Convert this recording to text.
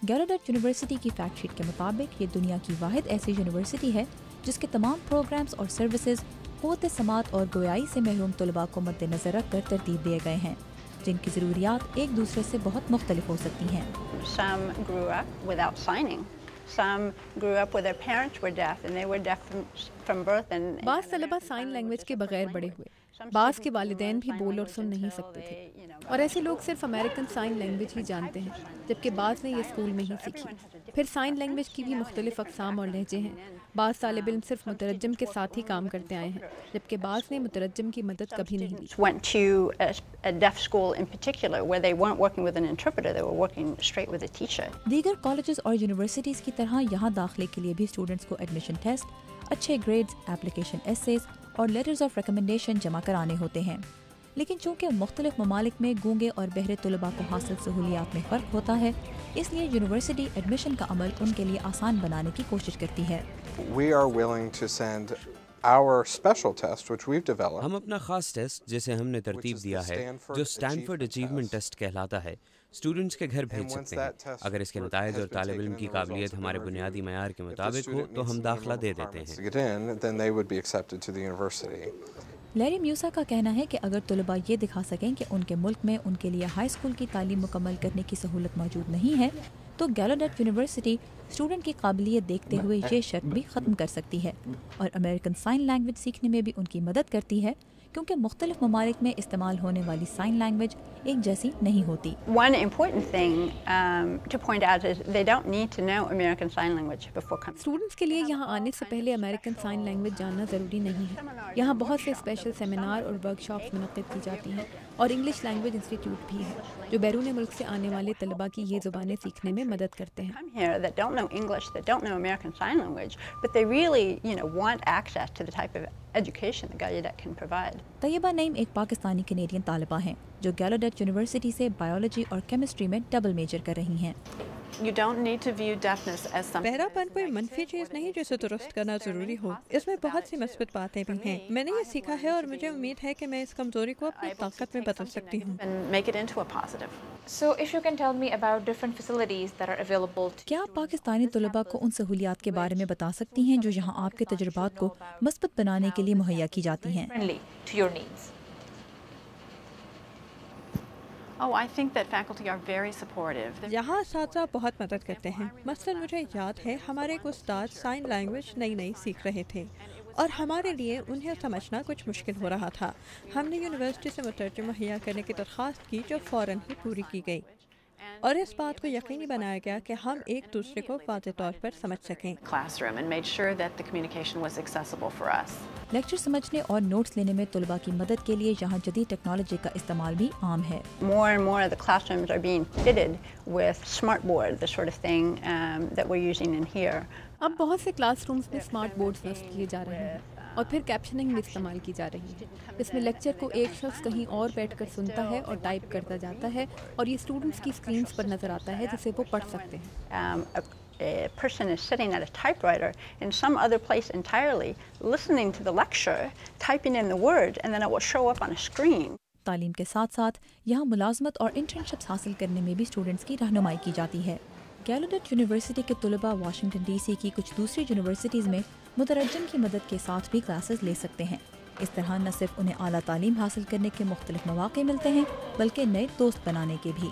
گیلوڈٹ university کی fact sheet کے مطابق یہ دنیا کی واحد ایسی یونیورسٹی ہے جس کے تمام پروگرامز اور سروسز قوت سماعت اور گویائی سے محروم طلباء کو مد نظر رکھ کر ترتیب دیے گئے ہیں، جن کی ضروریات ایک دوسرے سے بہت مختلف ہو سکتی ہیں۔ Some grew up without signing. Some grew up where their parents were deaf and they were deaf from birth and بعض طلبہ سائن لینگویج کے بغیر بڑے ہوئے، بعض کے والدین بھی بول اور سن نہیں سکتے تھے، اور ایسے لوگ صرف امریکن سائن لینگویج ہی جانتے ہیں، جبکہ بعض نے یہ اسکول میں ہی سیکھی۔ پھر سائن لینگویج کی بھی مختلف اقسام اور لہجے ہیں، بعض طالب علم صرف مترجم کے ساتھ ہی کام کرتے آئے ہیں، جبکہ بعض نے مترجم کی مدد کبھی نہیں لی۔ went to a deaf school in particular where they weren't working with an interpreter, they were working straight with a teacher. دیگر کالجز اور یونیورسٹیز کی طرح یہاں داخلے کے لیے بھی اسٹوڈنٹس کو ایڈمیشن ٹیسٹ، اچھے گریڈز، ایپلیکیشن ایسیز اور لیٹرز آف ریکمنڈیشن جمع کرانے ہوتے ہیں، لیکن چونکہ مختلف ممالک میں گونگے اور بہرے طلباء کو حاصل سہولیات میں فرق ہوتا ہے، اس لیے یونیورسٹی ایڈمیشن کا عمل ان کے لیے آسان بنانے کی کوشش کرتی ہے۔ We are willing to send our special test, which we've developed. ہم اپنا خاص ٹیسٹ جسے ہم نے ترتیب دیا ہے، جو اسٹینفورڈ اچیومنٹ ٹیسٹ کہلاتا ہے، اسٹوڈنٹس کے گھر بھیج سکتے ہیں۔ اگر اس کے نتائج اور طالب علم کی قابلیت ہمارے بنیادی معیار کے مطابق ہو تو ہم داخلہ دے دیتے ہیں۔ Then they would be accepted to the university. Larry میوسا کا کہنا ہے کہ اگر طلباء یہ دکھا سکیں کہ ان کے ملک میں ان کے لیے ہائی اسکول کی تعلیم مکمل کرنے کی سہولت موجود نہیں ہے، تو گیلوڈٹ یونیورسٹی اسٹوڈنٹ کی قابلیت دیکھتے ہوئے یہ شرط بھی ختم کر سکتی ہے اور امریکن سائن لینگویج سیکھنے میں بھی ان کی مدد کرتی ہے، کیونکہ مختلف ممالک میں استعمال ہونے والی سائن لینگویج ایک جیسی نہیں ہوتی۔ One important thing to point out is they don't need to know American Sign Language before coming. Students کے لیے یہاں آنے سے پہلے امریکن سائن لینگویج جاننا ضروری نہیں ہے۔ یہاں بہت سے اسپیشل سیمینار اور ورک شاپس منعقد کی جاتی ہیں، اور انگلش لینگویج انسٹیٹیوٹ بھی ہے جو بیرون ملک سے آنے والے طلباء کی یہ زبانیں سیکھنے میں مدد کرتے ہیں۔ Come here that don't know English, that don't know American Sign Language, but they really, want access to the type of education that Gallaudet can provide. طیبہ نعیم ایک پاکستانی کینیڈین طالبہ ہیں جو گیلوڈٹ یونیورسٹی سے بایولوجی اور کیمسٹری میں ڈبل میجر کر رہی ہیں۔ You don't need to view deafness as something. بہرا پن کوئی منفی چیز نہیں جسے درست کرنا ضروری ہو، اس میں بہت سی مثبت باتیں بھی ہیں۔ میں نے یہ سیکھا ہے اور مجھے امید ہے کہ میں اس کمزوری کو اپنی طاقت میں بدل سکتی ہوں۔ And make it into a positive. So if you can tell me about different facilities that are available to کیا آپ پاکستانی طلباء کو ان سہولیات کے بارے میں بتا سکتی ہیں جو یہاں آپ کے تجربات کو مثبت بنانے کے لیے مہیا کی جاتی ہیں؟ friendly to your needs? Oh, I think that faculty are very supportive. یہاں اساتذہ بہت مدد کرتے ہیں۔ مثلاً مجھے یاد ہے ہمارے ایک استاد سائن لینگویج نئی سیکھ رہے تھے اور ہمارے لیے انہیں سمجھنا کچھ مشکل ہو رہا تھا۔ ہم نے یونیورسٹی سے مترجم مہیا کرنے کی درخواست کی جو فوراً ہی پوری کی گئی، اور اس بات کو یقینی بنایا گیا کہ ہم ایک دوسرے کو واضح طور پر سمجھ سکیں۔ Classroom and made sure that the communication was accessible for us. Lecture سمجھنے اور نوٹس لینے میں طلباء کی مدد کے لیے یہاں جدید ٹیکنالوجی کا استعمال بھی عام ہے۔ More and more of the classrooms are being fitted with smart board, the sort of thing that we're using in here. اب بہت سے کلاس رومز میں اسمارٹ بورڈز نصب کیے جا رہے ہیں، اور پھر کیپشننگ بھی استعمال کی جا رہی ہے، جس میں لیکچر کو ایک شخص کہیں اور بیٹھ کر سنتا ہے اور ٹائپ کرتا جاتا ہے، اور یہ اسٹوڈنٹس کی اسکرینز پر نظر آتا ہے جسے وہ پڑھ سکتے ہیں۔ A person is sitting at a typewriter in some other place entirely, listening to the lecture, typing in the word, and then it will show up on a screen. تعلیم کے ساتھ ساتھ یہاں ملازمت اور انٹرنشپس حاصل کرنے میں بھی اسٹوڈنٹس کی رہنمائی کی جاتی ہے۔ گیلوڈٹ یونیورسٹی کے طلباء واشنگٹن ڈی سی کی کچھ دوسری یونیورسٹیز میں مترجم کی مدد کے ساتھ بھی کلاسز لے سکتے ہیں۔ اس طرح نہ صرف انہیں اعلیٰ تعلیم حاصل کرنے کے مختلف مواقع ملتے ہیں بلکہ نئے دوست بنانے کے بھی۔